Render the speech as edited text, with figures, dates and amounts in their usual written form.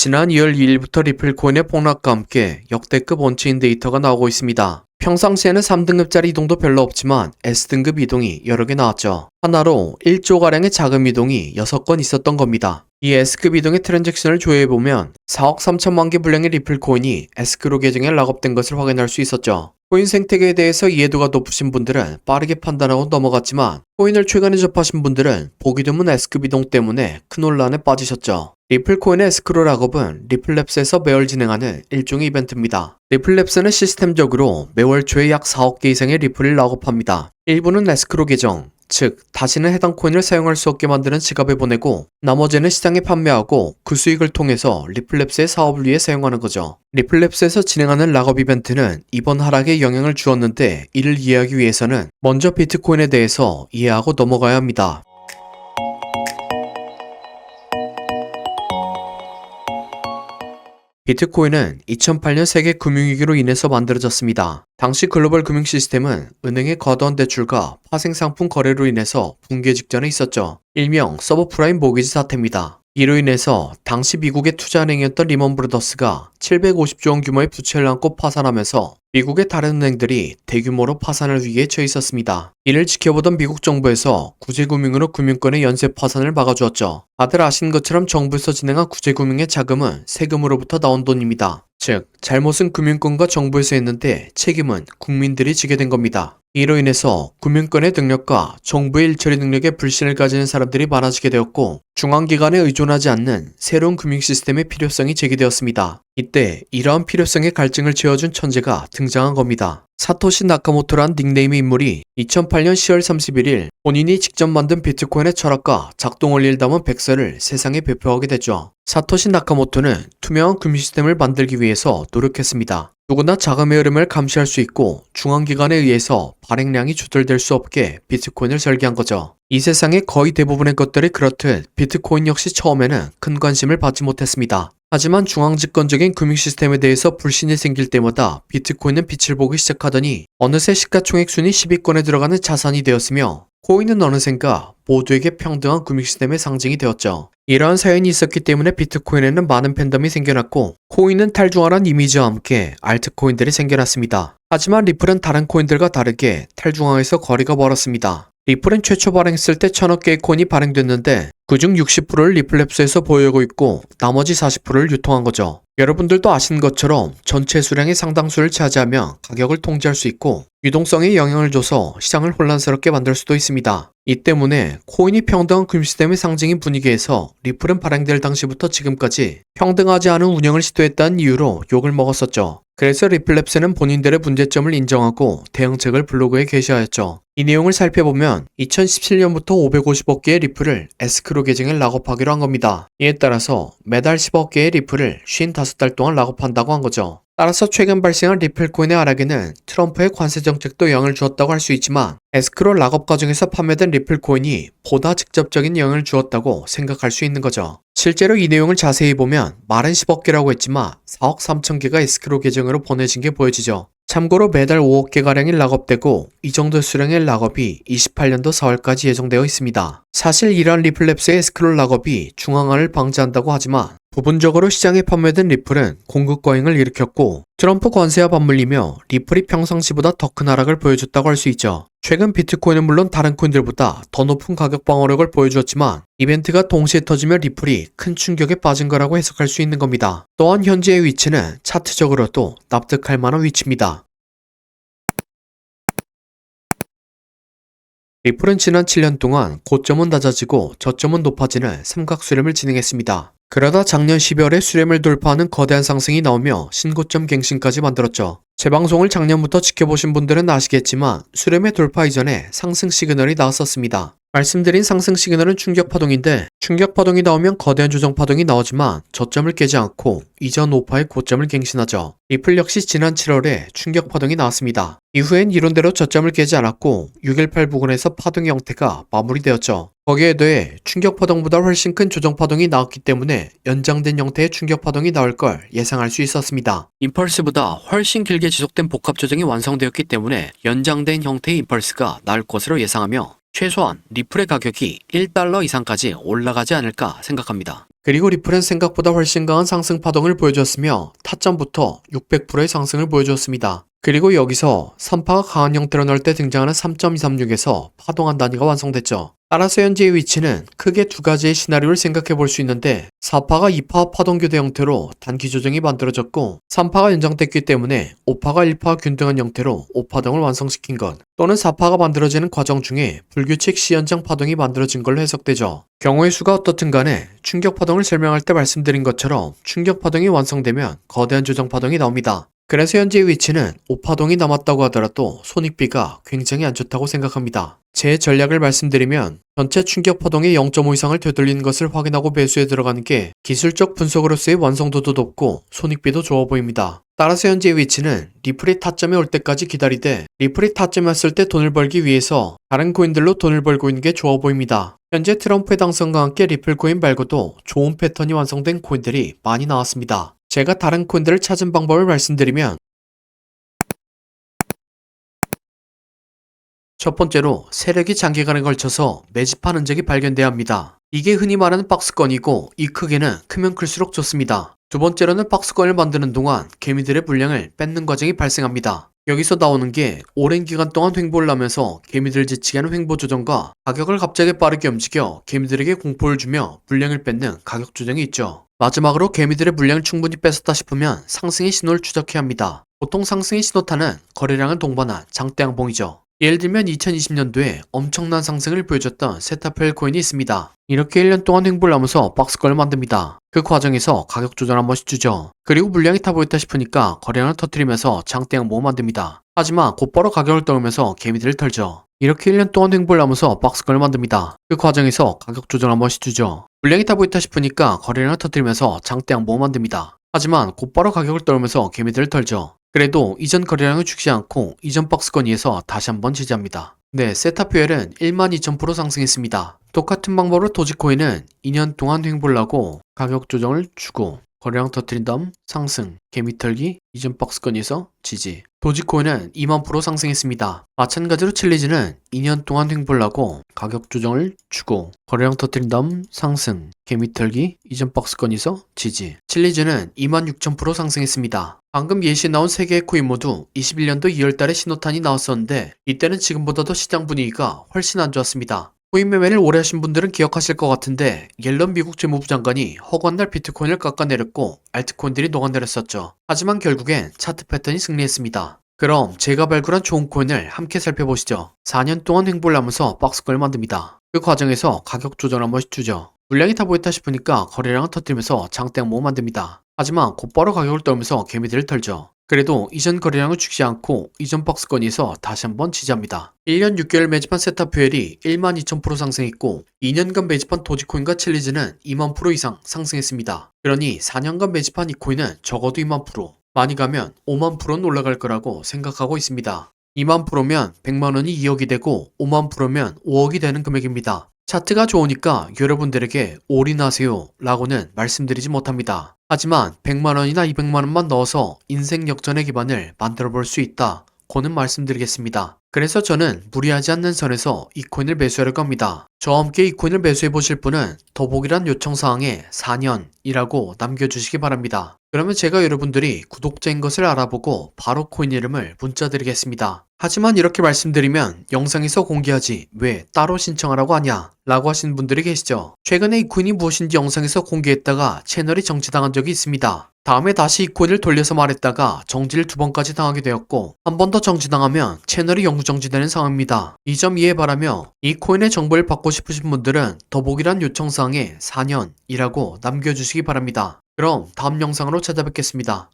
지난 2월 2일부터 리플 코인의 폭락과 함께 역대급 온체인 데이터가 나오고 있습니다. 평상시에는 3등급짜리 이동도 별로 없지만 S등급 이동이 여러 개 나왔죠. 하나로 1조가량의 자금 이동이 6건 있었던 겁니다. 이 S급 이동의 트랜잭션을 조회해보면 4억 3천만 개 분량의 리플 코인이 S크로 계정에 락업된 것을 확인할 수 있었죠. 코인 생태계에 대해서 이해도가 높으신 분들은 빠르게 판단하고 넘어갔지만 코인을 최근에 접하신 분들은 보기 드문 S급 이동 때문에 큰 혼란에 빠지셨죠. 리플코인의 에스크로 락업은 리플랩스에서 매월 진행하는 일종의 이벤트입니다. 리플랩스는 시스템적으로 매월 초에 약 4억 개 이상의 리플을 락업합니다. 일부는 에스크로 계정, 즉 다시는 해당 코인을 사용할 수 없게 만드는 지갑에 보내고 나머지는 시장에 판매하고 그 수익을 통해서 리플랩스의 사업을 위해 사용하는 거죠. 리플랩스에서 진행하는 락업 이벤트는 이번 하락에 영향을 주었는데 이를 이해하기 위해서는 먼저 비트코인에 대해서 이해하고 넘어가야 합니다. 비트코인은 2008년 세계 금융위기로 인해서 만들어졌습니다. 당시 글로벌 금융 시스템은 은행의 과도한 대출과 파생상품 거래로 인해서 붕괴 직전에 있었죠. 일명 서브프라임 모기지 사태입니다. 이로 인해서 당시 미국의 투자은행이었던 리먼 브라더스가 750조 원 규모의 부채를 안고 파산하면서 미국의 다른 은행들이 대규모로 파산을 위기에 처해 있었습니다. 이를 지켜보던 미국 정부에서 구제금융으로 금융권의 연쇄 파산을 막아주었죠. 다들 아시는 것처럼 정부에서 진행한 구제금융의 자금은 세금으로부터 나온 돈입니다. 즉, 잘못은 금융권과 정부에서 했는데 책임은 국민들이 지게 된 겁니다. 이로 인해서 금융권의 능력과 정부의 일처리 능력에 불신을 가지는 사람들이 많아지게 되었고 중앙기관에 의존하지 않는 새로운 금융 시스템의 필요성이 제기되었습니다. 이때 이러한 필요성의 갈증을 채워준 천재가 등장한 겁니다. 사토시 나카모토란 닉네임의 인물이 2008년 10월 31일 본인이 직접 만든 비트코인의 철학과 작동 원리를 담은 백서를 세상에 배포하게 됐죠. 사토시 나카모토는 투명한 금융 시스템을 만들기 위해서 노력했습니다. 누구나 자금의 흐름을 감시할 수 있고 중앙기관에 의해서 발행량이 조절될 수 없게 비트코인을 설계한 거죠. 이 세상의 거의 대부분의 것들이 그렇듯 비트코인 역시 처음에는 큰 관심을 받지 못했습니다. 하지만 중앙집권적인 금융 시스템에 대해서 불신이 생길 때마다 비트코인은 빛을 보기 시작하더니 어느새 시가총액 순위 10위권에 들어가는 자산이 되었으며 코인은 어느샌가 모두에게 평등한 금융 시스템의 상징이 되었죠. 이러한 사연이 있었기 때문에 비트코인에는 많은 팬덤이 생겨났고 코인은 탈중화란 이미지와 함께 알트코인들이 생겨났습니다. 하지만 리플은 다른 코인들과 다르게 탈중화에서 거리가 멀었습니다. 리플은 최초 발행했을 때 1000억 개의 코인이 발행됐는데 그중 60%를 리플랩스에서 보유하고 있고 나머지 40%를 유통한 거죠. 여러분들도 아시는 것처럼 전체 수량의 상당수를 차지하면 가격을 통제할 수 있고 유동성에 영향을 줘서 시장을 혼란스럽게 만들 수도 있습니다. 이 때문에 코인이 평등한 금융 시스템의 상징인 분위기에서 리플은 발행될 당시부터 지금까지 평등하지 않은 운영을 시도했다는 이유로 욕을 먹었었죠. 그래서 리플랩스는 본인들의 문제점을 인정하고 대응책을 블로그에 게시하였죠. 이 내용을 살펴보면 2017년부터 550억 개의 리플을 에스크로 계정에 락업하기로 한 겁니다. 이에 따라서 매달 10억 개의 리플을 55달 동안 락업한다고 한 거죠. 따라서 최근 발생한 리플코인의 하락에는 트럼프의 관세 정책도 영향을 주었다고 할 수 있지만 에스크로 락업 과정에서 판매된 리플코인이 보다 직접적인 영향을 주었다고 생각할 수 있는 거죠. 실제로 이 내용을 자세히 보면 말은 10억 개라고 했지만 4억 3천 개가 에스크로 계정으로 보내진 게 보여지죠. 참고로 매달 5억 개가량이 락업되고 이 정도 수량의 락업이 28년도 4월까지 예정되어 있습니다. 사실 이러한 리플랩스의 에스크로 락업이 중앙화를 방지한다고 하지만 부분적으로 시장에 판매된 리플은 공급 과잉을 일으켰고 트럼프 관세와 맞물리며 리플이 평상시보다 더 큰 하락을 보여줬다고 할 수 있죠. 최근 비트코인은 물론 다른 코인들보다 더 높은 가격 방어력을 보여주었지만 이벤트가 동시에 터지며 리플이 큰 충격에 빠진 거라고 해석할 수 있는 겁니다. 또한 현재의 위치는 차트적으로도 납득할 만한 위치입니다. 리플은 지난 7년 동안 고점은 낮아지고 저점은 높아지는 삼각수렴을 진행했습니다. 그러다 작년 12월에 수렴을 돌파하는 거대한 상승이 나오며 신고점 갱신까지 만들었죠. 제 방송을 작년부터 지켜보신 분들은 아시겠지만 수렴의 돌파 이전에 상승 시그널이 나왔었습니다. 말씀드린 상승 시그널은 충격파동인데 충격파동이 나오면 거대한 조정파동이 나오지만 저점을 깨지 않고 이전 5파의 고점을 갱신하죠. 리플 역시 지난 7월에 충격파동이 나왔습니다. 이후엔 이론대로 저점을 깨지 않았고 618 부근에서 파동의 형태가 마무리되었죠. 거기에 더해 충격파동보다 훨씬 큰 조정파동이 나왔기 때문에 연장된 형태의 충격파동이 나올 걸 예상할 수 있었습니다. 임펄스보다 훨씬 길게 지속된 복합조정이 완성되었기 때문에 연장된 형태의 임펄스가 나올 것으로 예상하며 최소한 리플의 가격이 $1 이상까지 올라가지 않을까 생각합니다. 그리고 리플은 생각보다 훨씬 강한 상승 파동을 보여주었으며 타점부터 600%의 상승을 보여주었습니다. 그리고 여기서 3파가 강한 형태로 나올 때 등장하는 3.236에서 파동 한 단위가 완성됐죠. 따라서 현재의 위치는 크게 두 가지의 시나리오를 생각해 볼 수 있는데 4파가 2파 파동 교대 형태로 단기 조정이 만들어졌고 3파가 연장됐기 때문에 5파가 1파와 균등한 형태로 5파동을 완성시킨 것, 또는 4파가 만들어지는 과정 중에 불규칙 시연장 파동이 만들어진 걸로 해석되죠. 경우의 수가 어떻든 간에 충격 파동을 설명할 때 말씀드린 것처럼 충격 파동이 완성되면 거대한 조정 파동이 나옵니다. 그래서 현재의 위치는 5파동이 남았다고 하더라도 손익비가 굉장히 안 좋다고 생각합니다. 제 전략을 말씀드리면 전체 충격 파동의 0.5 이상을 되돌리는 것을 확인하고 매수에 들어가는 게 기술적 분석으로서의 완성도도 높고 손익비도 좋아 보입니다. 따라서 현재의 위치는 리플이 타점에 올 때까지 기다리되 리플이 타점에 왔을 때 돈을 벌기 위해서 다른 코인들로 돈을 벌고 있는 게 좋아 보입니다. 현재 트럼프의 당선과 함께 리플 코인 말고도 좋은 패턴이 완성된 코인들이 많이 나왔습니다. 제가 다른 코인들을 찾은 방법을 말씀드리면 첫 번째로 세력이 장기간에 걸쳐서 매집한 흔적이 발견돼야 합니다. 이게 흔히 말하는 박스권이고 이 크기는 크면 클수록 좋습니다. 두 번째로는 박스권을 만드는 동안 개미들의 물량을 뺏는 과정이 발생합니다. 여기서 나오는 게 오랜 기간 동안 횡보를 하면서 개미들을 지치게 하는 횡보 조정과 가격을 갑자기 빠르게 움직여 개미들에게 공포를 주며 물량을 뺏는 가격 조정이 있죠. 마지막으로 개미들의 물량을 충분히 뺏었다 싶으면 상승의 신호를 추적해야 합니다. 보통 상승의 신호탄은 거래량을 동반한 장대 양봉이죠. 예를 들면 2020년도에 엄청난 상승을 보여줬던 세타펠 코인이 있습니다. 이렇게 1년 동안 횡보를 하면서 박스권을 만듭니다. 그 과정에서 가격 조절 한 번씩 주죠. 그리고 물량이 타 보였다 싶으니까 거래량을 터뜨리면서 장대 양봉을 만듭니다. 하지만 곧바로 가격을 떨면서 개미들을 털죠. 이렇게 1년 동안 횡보를 하면서 박스권을 만듭니다. 그 과정에서 가격 조절 한 번씩 주죠. 물량이 타 보였다 싶으니까 거래량을 터뜨리면서 장대 양봉을 만듭니다. 하지만 곧바로 가격을 떨면서 개미들을 털죠. 그래도 이전 거래량을 죽지 않고 이전 박스권 위에서 다시 한번 지지합니다. 네, 세타퓨엘은 12,000% 상승했습니다. 똑같은 방법으로 도지코인은 2년 동안 횡보를 하고 가격 조정을 주고 거래량 터뜨린 다음 상승, 개미 털기, 이전 박스권에서 지지. 도지코인은 2만% 상승했습니다. 마찬가지로 칠리즈는 2년 동안 횡보를 하고 가격 조정을 주고 거래량 터뜨린 다음 상승, 개미 털기, 이전 박스권에서 지지. 칠리즈는 26,000% 상승했습니다. 방금 예시에 나온 3개의 코인 모두 21년도 2월달에 신호탄이 나왔었는데 이때는 지금보다도 시장 분위기가 훨씬 안 좋았습니다. 코인 매매를 오래 하신 분들은 기억하실 것 같은데 옐런 미국 재무부 장관이 허구한 날 비트코인을 깎아내렸고 알트코인들이 녹아내렸었죠. 하지만 결국엔 차트 패턴이 승리했습니다. 그럼 제가 발굴한 좋은 코인을 함께 살펴보시죠. 4년 동안 횡보를 하면서 박스권을 만듭니다. 그 과정에서 가격 조절 한 번씩 주죠. 물량이 타 보였다 싶으니까 거래량을 터뜨리면서 장대 양봉을 만듭니다. 하지만 곧바로 가격을 떨면서 개미들을 털죠. 그래도 이전 거래량을 죽지 않고 이전 박스권에서 다시 한번 지지합니다. 1년 6개월 매집한 세타퓨엘이 12,000% 상승했고 2년간 매집한 도지코인과 칠리즈는 2만% 이상 상승했습니다. 그러니 4년간 매집한 이 코인은 적어도 2만%, 많이 가면 5만%는 올라갈 거라고 생각하고 있습니다. 2만%면 100만원이 2억이 되고 5만%면 5억이 되는 금액입니다. 차트가 좋으니까 여러분들에게 올인하세요 라고는 말씀드리지 못합니다. 하지만 100만원이나 200만원만 넣어서 인생 역전의 기반을 만들어 볼 수 있다 고는 말씀드리겠습니다. 그래서 저는 무리하지 않는 선에서 이 코인을 매수하려고 합니다. 저와 함께 이 코인을 매수해 보실 분은 더보기란 요청사항에 4년이라고 남겨주시기 바랍니다. 그러면 제가 여러분들이 구독자인 것을 알아보고 바로 코인 이름을 문자 드리겠습니다. 하지만 이렇게 말씀드리면 영상에서 공개하지 왜 따로 신청하라고 하냐 라고 하시는 분들이 계시죠. 최근에 이 코인이 무엇인지 영상에서 공개했다가 채널이 정지당한 적이 있습니다. 다음에 다시 이 코인을 돌려서 말했다가 정지를 2번까지 당하게 되었고 한 번 더 정지당하면 채널이 영구 정지되는 상황입니다. 이 점 이해 바라며 이 코인의 정보를 받고 싶으신 분들은 더보기란 요청사항에 4년이라고 남겨주시기 바랍니다. 그럼 다음 영상으로 찾아뵙겠습니다.